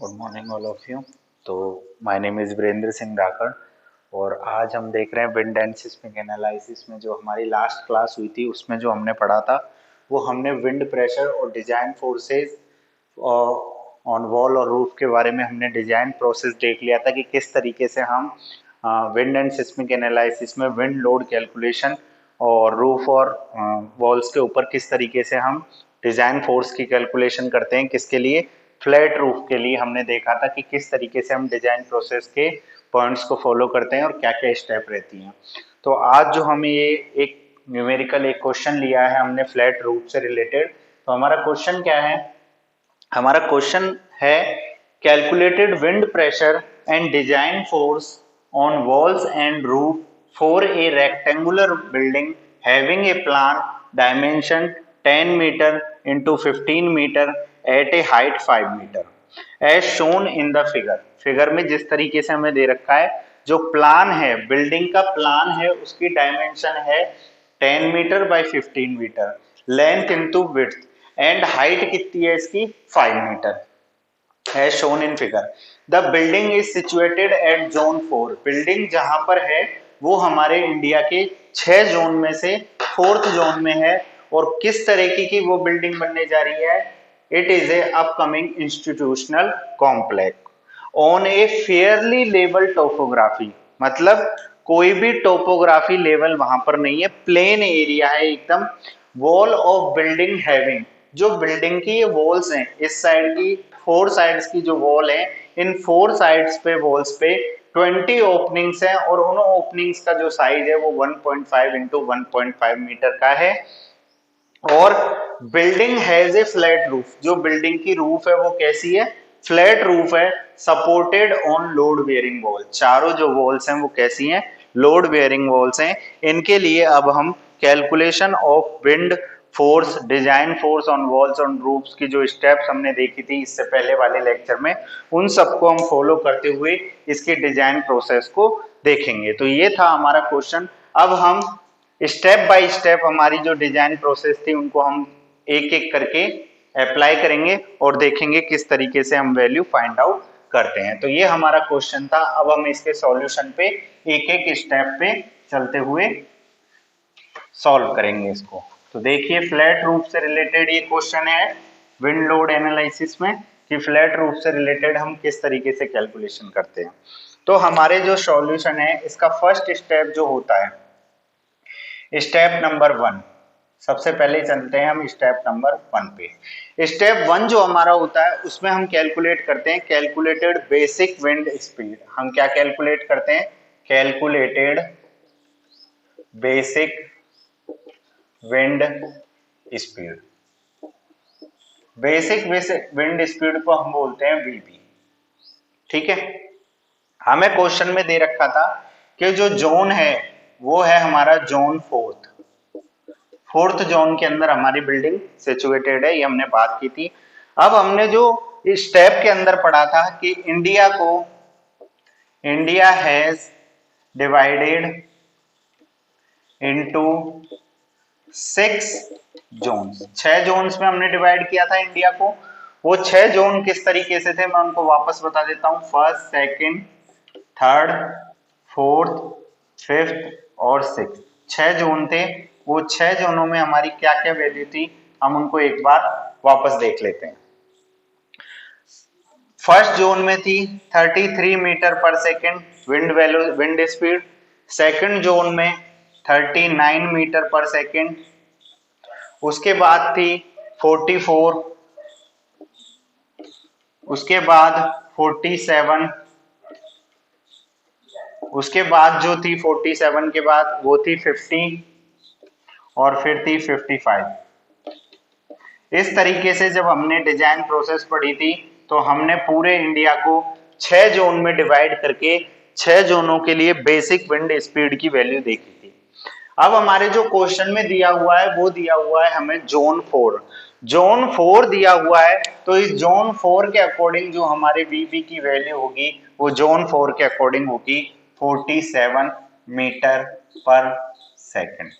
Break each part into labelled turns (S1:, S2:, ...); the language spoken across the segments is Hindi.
S1: Good morning all of you. तो my name is Virendra Singh Dhakad और आज हम देख रहे हैं विंड एंड सिस्मिक एनालिसिस में जो हमारी लास्ट क्लास हुई थी उसमें जो हमने पढ़ा था वो हमने विंड प्रेशर और डिजाइन फोर्सेस ऑन वॉल और रूफ के बारे में हमने डिजाइन प्रोसेस देख लिया था कि किस तरीके से हम विंड एंड सिस्मिक एनालिसिस में विंड लोड कैलकुलेशन और रूफ और वॉल्स के ऊपर किस तरीके से हम डिजाइन फोर्स की कैलकुलेशन करते हैं। किसके लिए? फ्लैट रूफ के लिए हमने देखा था कि किस तरीके से हम डिजाइन प्रोसेस के पॉइंट्स को फॉलो करते हैं और क्या क्या स्टेप रहती हैं। तो आज जो हमें ये एक न्यूमेरिकल एक क्वेश्चन लिया है हमने फ्लैट रूफ से रिलेटेड। तो हमारा क्वेश्चन क्या है? हमारा क्वेश्चन है calculated wind pressure and design force on walls and roof for a rectangular building having a plan dimension 10 metre into 15 metre at a height 5 metre as shown in the figure. Figure में जिस तरीके से हमें दे रखा है, जो प्लान है बिल्डिंग का प्लान है उसकी डायमेंशन है 10 metre by 15 metre, length into width and height कितनी है इसकी 5 मीटर है shown in figure. The building is situated at zone 4। Building जहां पर है वो हमारे इंडिया के 6 जोन में से 4th जोन में है। और किस तरीके की वो बिल्डिंग बनने जा रही है? It is a upcoming institutional complex on A Fairlie level topography. मतलब कोई भी टोपोग्राफी लेवल वहां पर नहीं है, प्लेन एरिया है एकदम। वॉल ऑफ बिल्डिंग हैविंग, जो बिल्डिंग की ये वॉल्स हैं इस साइड की 4 साइड्स की जो वॉल है, इन 4 साइड्स पे वॉल्स पे 20 ओपनिंग्स हैं और उन ओपनिंग्स का जो साइज है वो 1.5 इंटू 1.5 मीटर का है। और building has a flat roof, जो बिल्डिंग की रूफ है वो कैसी है? फ्लैट रूफ है, supported on load bearing wall. चारों जो वॉल्स हैं वो कैसी हैं? लोड बेयरिंग वॉल्स हैं। इनके लिए अब हम calculation of wind force, design force on walls on roofs की जो स्टेप्स हमने देखी थी इससे पहले वाले लेक्चर में, उन सबको हम फॉलो करते हुए इसकी डिजाइन प्रोसेस को देखेंगे। तो ये था हमारा क्वेश्चन। अब हम स्टेप बाय स्टेप हमारी जो डिजाइन प्रोसेस थी उनको हम एक एक करके अप्लाई करेंगे और देखेंगे किस तरीके से हम वैल्यू फाइंड आउट करते हैं। तो ये हमारा क्वेश्चन था। अब हम इसके सॉल्यूशन पे एक एक स्टेप पे चलते हुए सॉल्व करेंगे इसको। तो देखिए, फ्लैट रूफ से रिलेटेड ये क्वेश्चन है विंड लोड एनालिसिस में कि फ्लैट रूफ से रिलेटेड हम किस तरीके से कैलकुलेशन करते हैं। तो हमारे जो सॉल्यूशन है इसका फर्स्ट स्टेप जो होता है, स्टेप नंबर 1, सबसे पहले चलते हैं हम स्टेप नंबर 1 पे। स्टेप 1 जो हमारा होता है उसमें हम कैलकुलेट करते हैं कैलकुलेटेड बेसिक विंड स्पीड। हम क्या कैलकुलेट करते हैं? Calculated basic wind speed. Basic wind speed को हम बोलते हैं वीबी। ठीक है, हमें क्वेश्चन में दे रखा था कि जो जोन है वो है हमारा जोन 4th जोन के अंदर हमारी बिल्डिंग सिचुएटेड है, ये हमने बात की थी। अब हमने जो स्टेप के अंदर पढ़ा था कि India has divided into 6 zones. 6 zones में हमने डिवाइड किया था इंडिया को। वो 6 जोन किस तरीके से थे मैं उनको वापस बता देता हूं। First, second, third, fourth, fifth और 6 6 जोन थे। वो 6 जोनों में हमारी क्या क्या वैल्यू थी हम उनको एक बार वापस देख लेते हैं। फर्स्ट जोन में थी 33 मीटर पर second wind speed. Second zone में 39 मीटर पर सेकेंड। उसके बाद थी 44, उसके बाद 47, उसके बाद जो थी 47 के बाद वो थी 50 और फिर थी 55। इस तरीके से जब हमने डिजाइन प्रोसेस पढ़ी थी तो हमने पूरे इंडिया को 6 जोन में डिवाइड करके 6 जोनों के लिए बेसिक विंड स्पीड की वैल्यू देखी थी। अब हमारे जो क्वेश्चन में दिया हुआ है वो दिया हुआ है हमें जोन 4। जोन 4 दिया हुआ है तो इस जोन 4 के अकॉर्डिंग जो हमारे वीबी की वैल्यू होगी वो जोन 4 के अकॉर्डिंग होगी 47 मीटर पर सेकेंड।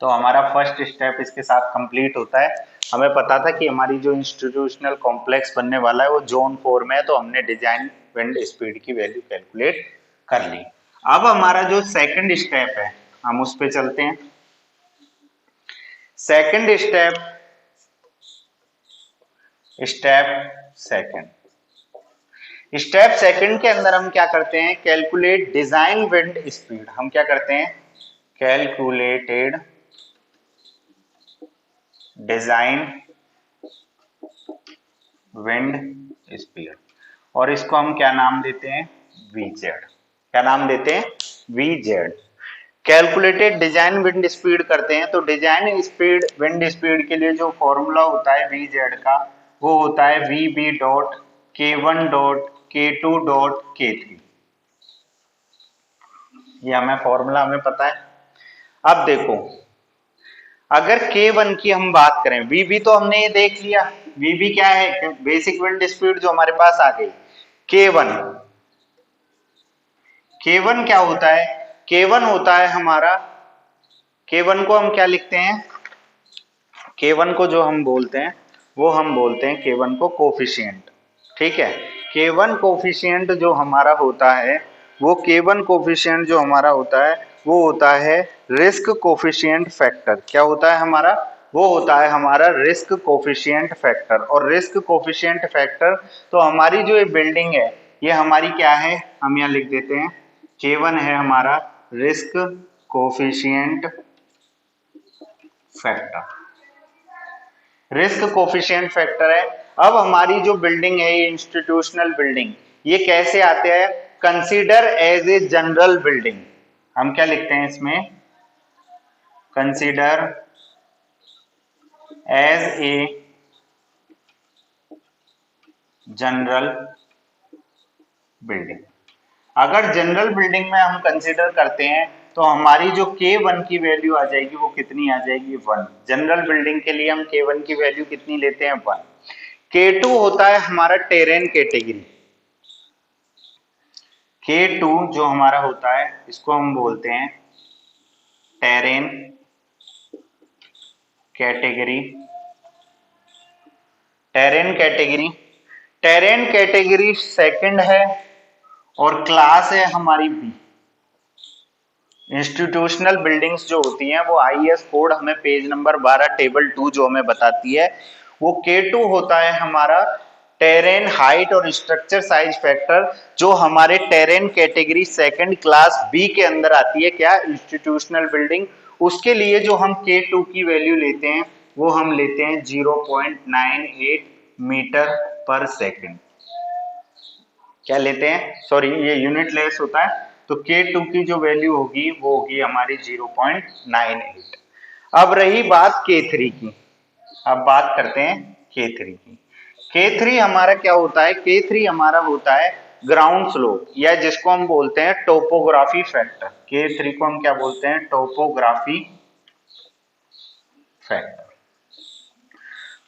S1: तो हमारा फर्स्ट स्टेप इसके साथ कंप्लीट होता है। हमें पता था कि हमारी जो इंस्टीट्यूशनल कॉम्प्लेक्स बनने वाला है वो जोन 4 में है, तो हमने डिजाइन विंड स्पीड की वैल्यू कैलकुलेट कर ली। अब हमारा जो सेकंड स्टेप है हम उस पे चलते हैं। सेकंड स्टेप सेकंड के अंदर हम क्या करते हैं, कैलकुलेट डिजाइन विंड स्पीड। हम क्या करते हैं, कैलकुलेटेड डिजाइन विंड स्पीड, और इसको हम क्या नाम देते हैं, VZ। क्या नाम देते हैं, VZ। Calculated design wind speed करते हैं, तो डिजाइन स्पीड विंड स्पीड के लिए जो फॉर्मूला होता है VZ का, वो होता है VB dot K1 dot K2 dot K3। ये हमें फॉर्मूला हमें पता है। अब देखो, अगर K1 की हम बात करें, VB तो हमने ये देख लिया, VB क्या है, बेसिक विंड स्पीड जो हमारे पास आ गई। K1 क्या होता है, K1 होता है हमारा, K1 को हम क्या लिखते हैं, K1 को जो हम बोलते हैं वो हम बोलते हैं K1 को कोफिशिएंट। ठीक है, K1 कोफिशिएंट जो हमारा होता है, वो K1 कोफिशिएंट जो हमारा होता है वो होता है रिस्क कोफिशिएंट फैक्टर। क्या होता है हमारा, वो होता है हमारा रिस्क कोफिशिएंट फैक्टर। और रिस्क कोफिशिएंट फैक्टर, तो हमारी जो ये बिल्डिंग है ये हमारी क्या है, हम यहाँ लिख देते हैं K1 है हमारा risk coefficient factor, risk coefficient factor है। अब हमारी जो बिल्डिंग है, ये इंस्टीट्यूशनल बिल्डिंग, ये कैसे आते हैं, consider as a general building. हम क्या लिखते हैं इसमें, consider as a general building. अगर जनरल बिल्डिंग में हम कंसीडर करते हैं तो हमारी जो K1 की वैल्यू आ जाएगी वो कितनी आ जाएगी, 1। जनरल बिल्डिंग के लिए हम K1 की वैल्यू कितनी लेते हैं, 1। K2 होता है हमारा टेरेन कैटेगरी। K2 जो हमारा होता है इसको हम बोलते हैं terrain category. Terrain category second है और क्लास है हमारी B। इंस्टीट्यूशनल बिल्डिंग्स जो होती हैं वो IS कोड हमें पेज नंबर 12 टेबल 2 जो हमें बताती है, वो K2 होता है हमारा टेरेन हाइट और स्ट्रक्चर साइज फैक्टर, जो हमारे terrain category second class B के अंदर आती है। क्या, इंस्टीट्यूशनल बिल्डिंग। उसके लिए जो हम K2 की वैल्यू लेते हैं वो हम लेते हैं 0.98 मीटर पर सेकेंड। क्या लेते हैं, सॉरी ये यूनिट लेस होता है, तो K2 की जो वैल्यू होगी वो होगी हमारी 0.98। अब रही बात K3 की, अब बात करते हैं K3 की। K3 हमारा क्या होता है, K3 हमारा होता है ग्राउंड स्लोप, या जिसको हम बोलते हैं टोपोग्राफी फैक्टर। K3 को हम क्या बोलते हैं, टोपोग्राफी फैक्टर।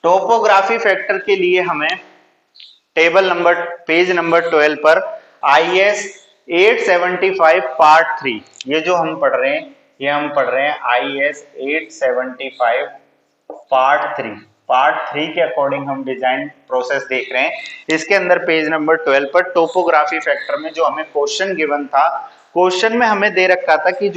S1: टोपोग्राफी फैक्टर के लिए हमें टेबल नंबर पेज नंबर 12 पर IS 875 पार्ट 3, ये जो हम पढ़ रहे हैं, ये हम पढ़ रहे हैं IS 875 पार्ट 3 के अकॉर्डिंग हम डिजाइन प्रोसेस देख रहे हैं। इसके अंदर पेज नंबर 12 पर टोपोग्राफी फैक्टर में जो हमें क्वेश्चन गिवन था, क्वेश्चन में हमें दे रखा था कि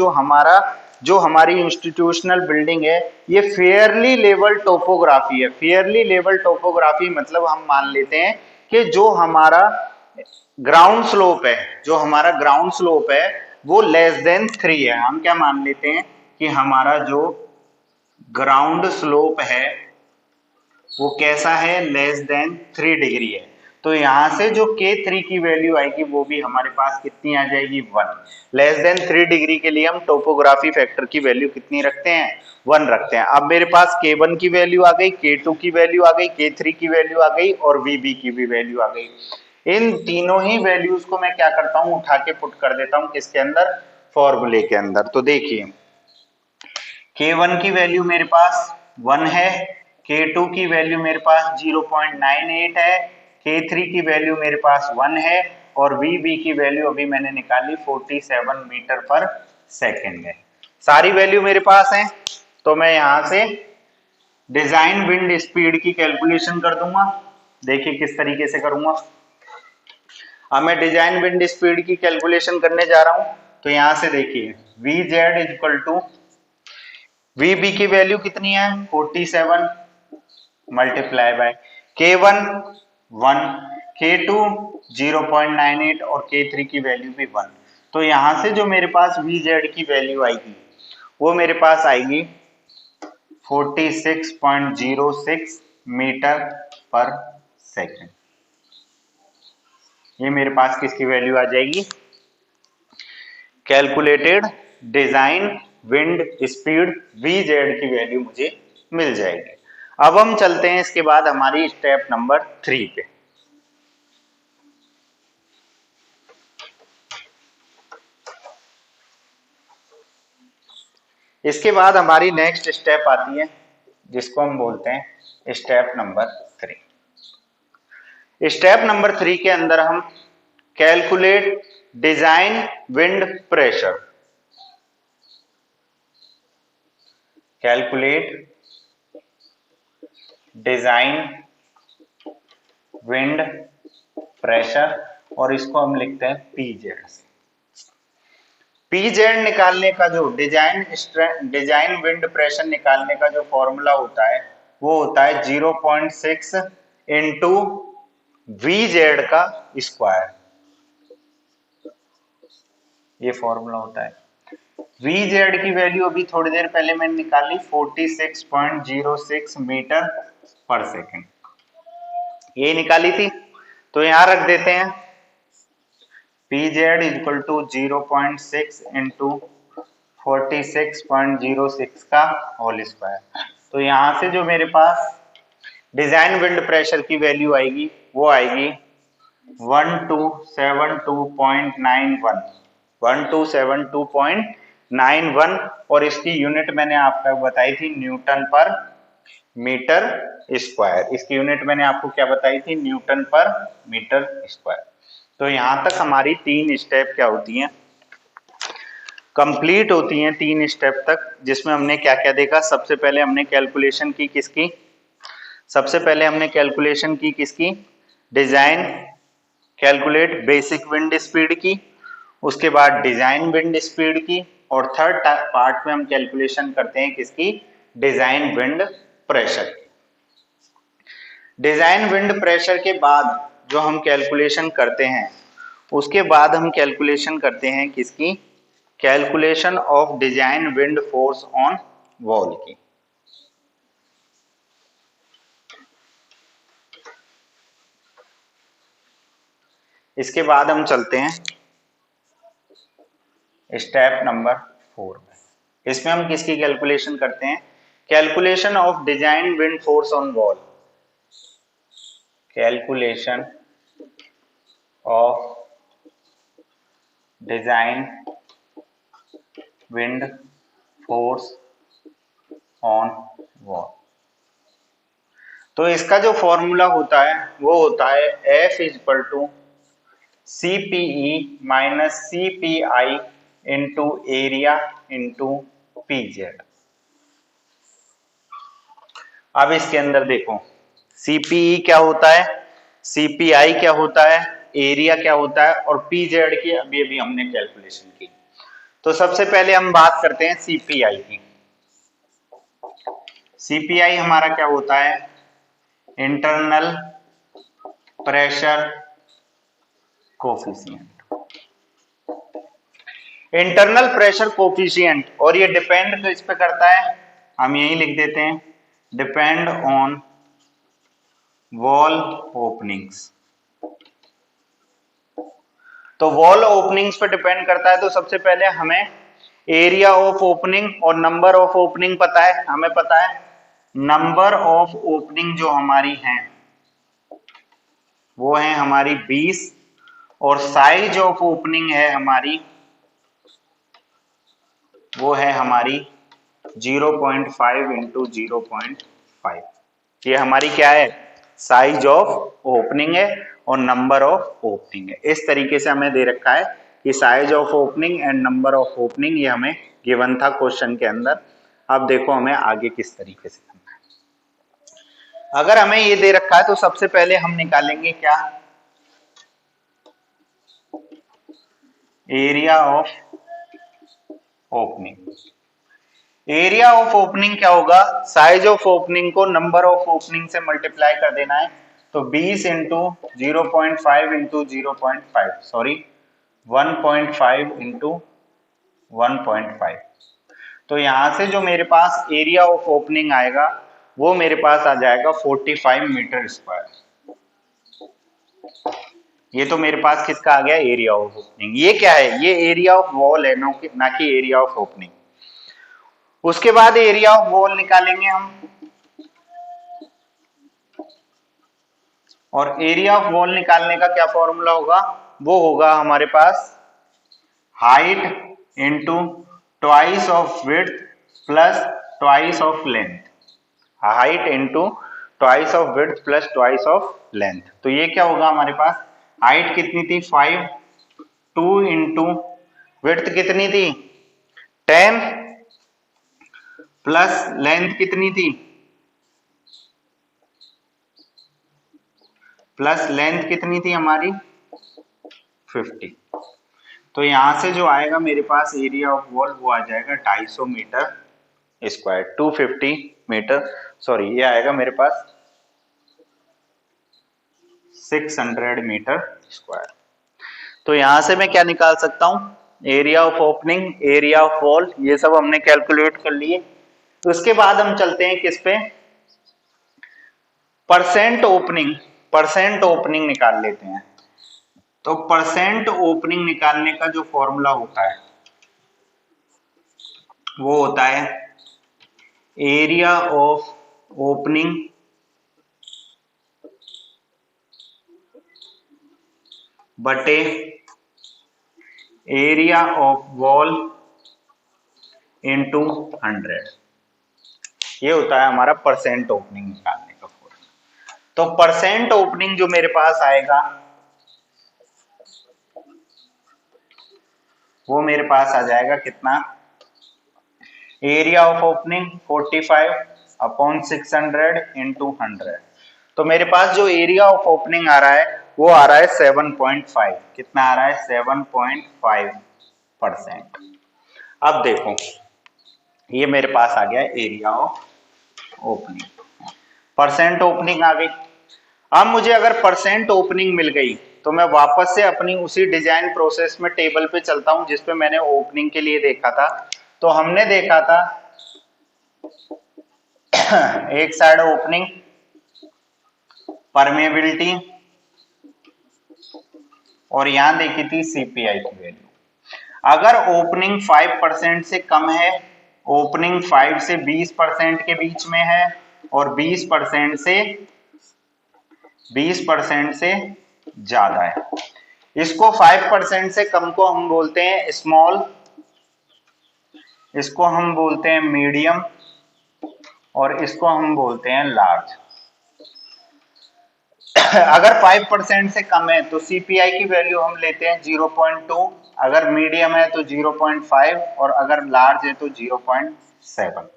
S1: जो हमारी इंस्टीट्यूशनल बिल्डिंग है ये फेयरली लेवल टोपोग्राफी है। फेयरली लेवल टोपोग्राफी मतलब हम मान लेते हैं कि जो हमारा ग्राउंड स्लोप है वो लेस देन 3 है। हम क्या मान लेते हैं कि हमारा जो ग्राउंड स्लोप है वो कैसा है, लेस देन 3 डिग्री है। तो यहां से जो K3 की वैल्यू आएगी वो भी हमारे पास कितनी आ जाएगी, 1। लेस देन 3 डिग्री के लिए हम टोपोग्राफी फैक्टर की वैल्यू कितनी रखते हैं, 1 रखते हैं। अब मेरे पास K1 की वैल्यू आ गई, K2 की वैल्यू आ गई, K3 की वैल्यू आ गई और VB की भी वैल्यू आ गई। इन तीनों ही वैल्यूज को मैं क्या करता हूं, उठा के पुट कर देता हूं किसके अंदर, फॉर्मूले के अंदर। तो देखिए K1 की वैल्यू मेरे पास 1 है, K2 की वैल्यू मेरे पास 0.98 है, K3 की वैल्यू मेरे पास 1 है और VB की वैल्यू अभी मैंने निकाली 47 मीटर पर सेकेंड है। सारी वैल्यू मेरे पास है, तो मैं यहां से डिजाइन विंड स्पीड की कैलकुलेशन कर दूंगा। देखिए किस तरीके से करूंगा। अब मैं डिजाइन विंड स्पीड की कैलकुलेशन करने जा रहा हूं। तो यहां से देखिए V Z equal to V B की वैल्यू कितनी है 47 मल्टीप्लाई बाय K1 1, K2 0.98 और K3 की वैल्यू भी 1। तो यहां से जो मेरे पास Vz की वैल्यू आएगी वो मेरे पास आएगी 46.06 मीटर पर सेकेंड। ये मेरे पास किसकी वैल्यू आ जाएगी, calculated design wind speed Vz की वैल्यू मुझे मिल जाएगी। अब हम चलते हैं इसके बाद हमारी स्टेप नंबर 3 पे। इसके बाद हमारी नेक्स्ट स्टेप आती है जिसको हम बोलते हैं स्टेप नंबर 3। स्टेप नंबर 3 के अंदर हम calculate design wind pressure, calculate design wind pressure और इसको हम लिखते हैं पीजेड से। पीजेड निकालने का जो डिजाइन विंड प्रेशर निकालने का जो फॉर्मूला होता है वो होता है 0.6 इंटू Vz का स्क्वायर। ये फॉर्मूला होता है। Vz की वैल्यू अभी थोड़ी देर पहले मैंने निकाली 46.06 मीटर पर सेकेंड, ये निकाली थी। तो यहां रख देते हैं Pz इक्वल टू 0.6 इंटू 46.06 का होल स्क्वायर। तो यहां से जो मेरे पास डिजाइन विंड प्रेशर की वैल्यू आएगी वो आएगी 1272.91, 1272.91 और इसकी यूनिट मैंने आपको बताई थी न्यूटन पर मीटर स्क्वायर। इसकी यूनिट मैंने आपको क्या बताई थी, न्यूटन पर मीटर स्क्वायर। तो यहां तक हमारी 3 स्टेप क्या होती हैं, कंप्लीट होती हैं। 3 स्टेप तक जिसमें हमने क्या क्या देखा। सबसे पहले हमने कैलकुलेशन की किसकी, सबसे पहले हमने कैलकुलेशन की किसकी, design calculate basic wind speed की, उसके बाद डिजाइन विंड स्पीड की, और थर्ड पार्ट में हम कैलकुलेशन करते हैं किसकी, डिजाइन विंड प्रेशर की। डिजाइन विंड प्रेशर के बाद जो हम कैलकुलेशन करते हैं उसके बाद हम कैलकुलेशन करते हैं किसकी, calculation of design wind force on wall की। इसके बाद हम चलते हैं स्टेप नंबर 4 में। इसमें हम किसकी कैलकुलेशन करते हैं, calculation of design wind force on wall, calculation of design wind force on wall. तो इसका जो फॉर्मूला होता है वो होता है F equal to CPE minus CPI into area into P Z. अब इसके अंदर देखो CPE क्या होता है, CPI क्या होता है, एरिया क्या होता है और पीजेड की अभी अभी हमने कैलकुलेशन की। तो सबसे पहले हम बात करते हैं CPI की। CPI हमारा क्या होता है, internal pressure coefficient, internal pressure coefficient. और ये डिपेंड किस पे करता है, हम यही लिख देते हैं डिपेंड ऑन वॉल ओपनिंग्स। तो वॉल ओपनिंग्स पे डिपेंड करता है। तो सबसे पहले हमें एरिया ऑफ ओपनिंग और नंबर ऑफ ओपनिंग पता है, हमें पता है नंबर ऑफ ओपनिंग जो हमारी हैं वो है हमारी 20 और साइज ऑफ ओपनिंग है हमारी वो है हमारी 0.5 इंटू 0.5। ये हमारी क्या है, साइज ऑफ ओपनिंग है और नंबर ऑफ ओपनिंग है। इस तरीके से हमें दे रखा है कि size of opening and number of opening, ये हमें गिवन था क्वेश्चन के अंदर। अब देखो हमें आगे किस तरीके से करना है। अगर हमें ये दे रखा है तो सबसे पहले हम निकालेंगे क्या, area of opening. Area of opening क्या होगा, साइज ऑफ ओपनिंग को नंबर ऑफ ओपनिंग से मल्टीप्लाई कर देना है, तो 20 इंटू 0.5 इंटू 0.5 सॉरी 1.5 इंटू 1.5। तो यहां से जो मेरे पास एरिया ऑफ ओपनिंग आएगा वो मेरे पास आ जाएगा 45 मीटर स्क्वायर। ये तो मेरे पास किसका आ गया, एरिया ऑफ ओपनिंग। ये क्या है, ये एरिया ऑफ वॉल है, ना कि एरिया ऑफ ओपनिंग। उसके बाद एरिया ऑफ वॉल निकालेंगे हम, और एरिया ऑफ वॉल निकालने का क्या फॉर्मूला होगा, वो होगा हमारे पास height into twice of width plus twice of length. Height into twice of width plus twice of length. तो ये क्या होगा हमारे पास, हाइट कितनी थी 5, 2 इंटू विड्थ कितनी थी 10 प्लस लेंथ कितनी थी, प्लस लेंथ कितनी थी हमारी 50। तो यहां से जो आएगा मेरे पास एरिया ऑफ वॉल वो आ जाएगा 250 मीटर स्क्वायर, 250 मीटर सॉरी, ये आएगा मेरे पास 600 मीटर स्क्वायर। तो यहां से मैं क्या निकाल सकता हूं, area of opening, area of wall, ये सब हमने कैलकुलेट कर लिए। तो उसके बाद हम चलते हैं किस पे, परसेंट ओपनिंग। परसेंट ओपनिंग निकाल लेते हैं। तो परसेंट ओपनिंग निकालने का जो फॉर्मूला होता है वो होता है एरिया ऑफ ओपनिंग बटे एरिया ऑफ वॉल इंटू 100। ये होता है हमारा परसेंट ओपनिंग निकालने का फॉर्मूला। तो परसेंट ओपनिंग जो मेरे पास आएगा वो मेरे पास आ जाएगा कितना, area of opening 45 upon 600 into 100। तो मेरे पास जो एरिया ऑफ ओपनिंग आ रहा है वो आ रहा है 7.5। कितना आ रहा है, 7.5%। अब देखो ये मेरे पास आ गया area of opening, percent opening आ गई। अब मुझे अगर परसेंट ओपनिंग मिल गई तो मैं वापस से अपनी उसी डिजाइन प्रोसेस में टेबल पे चलता हूं जिसपे मैंने ओपनिंग के लिए देखा था। तो हमने देखा था एक साइड ओपनिंग, परमेबिलिटी, और यहां देखी थी सीपीआई की वैल्यू। अगर ओपनिंग 5% से कम है, ओपनिंग 5 से 20% के बीच में है, और 20% से ज्यादा है, इसको 5% से कम को हम बोलते हैं स्मॉल, इसको हम बोलते हैं मीडियम, और इसको हम बोलते हैं लार्ज। अगर 5% से कम है तो सीपीआई की वैल्यू हम लेते हैं 0.2, अगर मीडियम है तो 0.5, और अगर लार्ज है तो 0.7।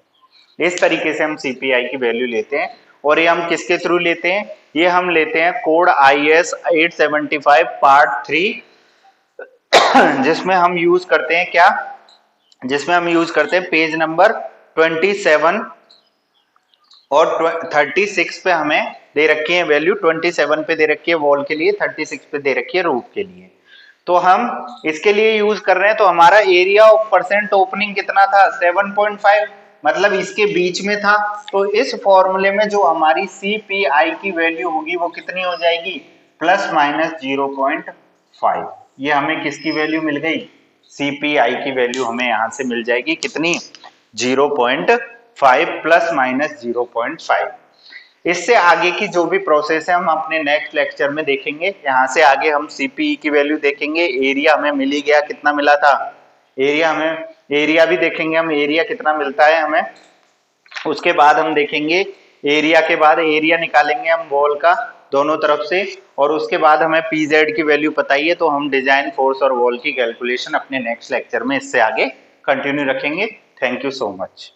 S1: इस तरीके से हम सीपीआई की वैल्यू लेते हैं। और ये हम किसके थ्रू लेते हैं, ये हम लेते हैं कोड IS 875 पार्ट 3, जिसमें हम यूज करते हैं क्या, जिसमें हम यूज करते हैं पेज नंबर 27 और 36 पे हमें दे रखी है वैल्यू, 27 पे दे रखी है वॉल के लिए, 36 पे दे रखी है रूफ के लिए। तो हम इसके लिए यूज कर रहे हैं। तो हमारा एरिया ऑफ परसेंट ओपनिंग कितना था, 7.5, मतलब इसके बीच में था। तो इस फॉर्मूले में जो हमारी सीपीआई की वैल्यू होगी वो कितनी हो जाएगी, प्लस माइनस 0.5। ये हमें किसकी वैल्यू मिल गई, सीपीआई की वैल्यू हमें यहां से मिल जाएगी कितनी, 0.5 प्लस माइनस 0.5। इससे आगे की जो भी प्रोसेस है हम अपने नेक्स्ट लेक्चर में देखेंगे। यहाँ से आगे हम सीपीई की वैल्यू देखेंगे। एरिया हमें मिल ही गया, कितना मिला था, एरिया भी देखेंगे हम, एरिया कितना मिलता है हमें। उसके बाद हम देखेंगे एरिया के बाद एरिया निकालेंगे हम वॉल का दोनों तरफ से, और उसके बाद हमें पीजेड की वैल्यू पता ही है, तो हम डिजाइन फोर्स और वॉल की कैलकुलेशन अपने नेक्स्ट लेक्चर में इससे आगे कंटिन्यू रखेंगे। Thank you so much.